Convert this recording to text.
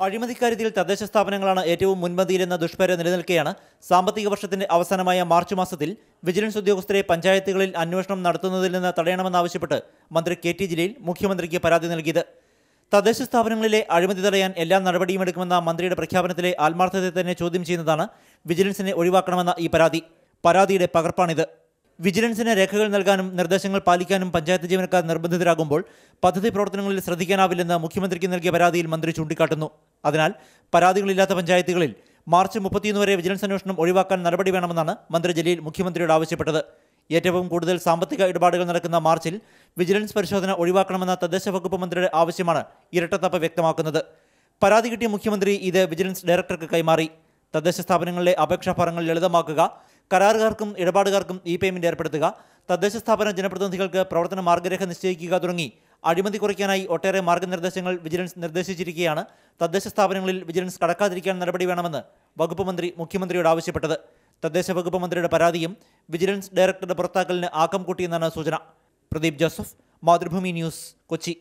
അഴിമതിക്കാര്യത്തിൽ തദ്ദേശ സ്ഥാപനങ്ങളാണ് ഏറ്റവും മുൻപന്തിയിലെന്ന ദുഷ്പേര നിലനിൽക്കെയാണ് സാമ്പത്തിക വർഷത്തിന്റെ അവസാനമായ മാർച്ച് മാസത്തിൽ വിജിലൻസ് ഉദ്യോഗസ്ഥരെ പഞ്ചായത്തുകളിൽ അന്വേഷണം നടത്തുന്നതിൽ നിന്ന് തടയണമെന്നാവശ്യപ്പെട്ട് മന്ത്രി കെ.ടി. ജലീൽ മുഖ്യമന്ത്രിക്ക് പരാതി നൽകിയത്. തദ്ദേശ സ്ഥാപനങ്ങളിലെ അഴിമതി തടയാൻ എല്ലാ നടപടിയുമെടുക്കുമെന്ന മന്ത്രിയുടെ പ്രഖ്യാപനത്തിലെ ആത്മാർത്ഥതയെ തന്നെ ചോദ്യം ചെയ്യുന്നതാണ് വിജിലൻസിനെ ഒഴിവാക്കണമെന്ന ഈ പരാതിയുടെ പകർപ്പാണിത്. വിജിലൻസിന് രേഖകൾ നൽകാനും നിർദ്ദേശങ്ങൾ പാലിക്കാനും പഞ്ചായത്ത് ജീവനക്കാർ നിർബന്ധിതരാകുമ്പോൾ പദ്ധതി പ്രവർത്തനങ്ങളിൽ ശ്രദ്ധിക്കാനാവില്ലെന്ന് മുഖ്യമന്ത്രിക്ക് നൽകിയ പരാതിയിൽ മന്ത്രി ചൂണ്ടിക്കാട്ടുന്നു. അതിനാൽ പരാതികളില്ലാത്ത പഞ്ചായത്തുകളിൽ മാർച്ച് 31 വരെ വിജിലൻസ് അന്വേഷണം ഒഴിവാക്കാൻ നടപടി വേണമെന്നാണ് മന്ത്രി ജലീൽ മുഖ്യമന്ത്രിയോട് ആവശ്യപ്പെട്ടത്. ഏറ്റവും കൂടുതൽ സാമ്പത്തിക ഇടപാടുകൾ നടക്കുന്ന മാർച്ചിൽ വിജിലൻസ് പരിശോധന ഒഴിവാക്കണമെന്ന തദ്ദേശ വകുപ്പ് മന്ത്രിയുടെ ആവശ്യമാണ് ഇരട്ടത്താപ്പ് വ്യക്തമാക്കുന്നത്. പരാതി കിട്ടിയ മുഖ്യമന്ത്രി ഇത് വിജിലൻസ് ഡയറക്ടർക്ക് കൈമാറി. തദ്ദേശ സ്ഥാപനങ്ങളിലെ അപേക്ഷാഫലങ്ങൾ ലളിതമാക്കുക, കരാറുകാർക്കും ഇടപാടുകാർക്കും പേയ്മെന്റ് ഏർപ്പെടുത്തുക, തദ്ദേശ സ്ഥാപന ജനപ്രതിനിധികൾക്ക് പ്രവർത്തന മാർഗ്ഗരേഖ നിശ്ചയിക്കുക തുടങ്ങി അഴിമതി കുറയ്ക്കാനായി ഒട്ടേറെ മാർഗ്ഗനിർദ്ദേശങ്ങൾ വിജിലൻസ് നിർദ്ദേശിച്ചിരിക്കെയാണ് തദ്ദേശ സ്ഥാപനങ്ങളിൽ വിജിലൻസ് കടക്കാതിരിക്കാൻ നടപടി വേണമെന്ന് വകുപ്പ് മന്ത്രി മുഖ്യമന്ത്രിയോട് ആവശ്യപ്പെട്ടത്. തദ്ദേശ വകുപ്പ് മന്ത്രിയുടെ പരാതിയും വിജിലൻസ് ഡയറക്ടറുടെ പുറത്താക്കലിന് ആക്കം കൂട്ടിയെന്നാണ് സൂചന. Pradeep Joseph, Mathrubhumi news, Kochi.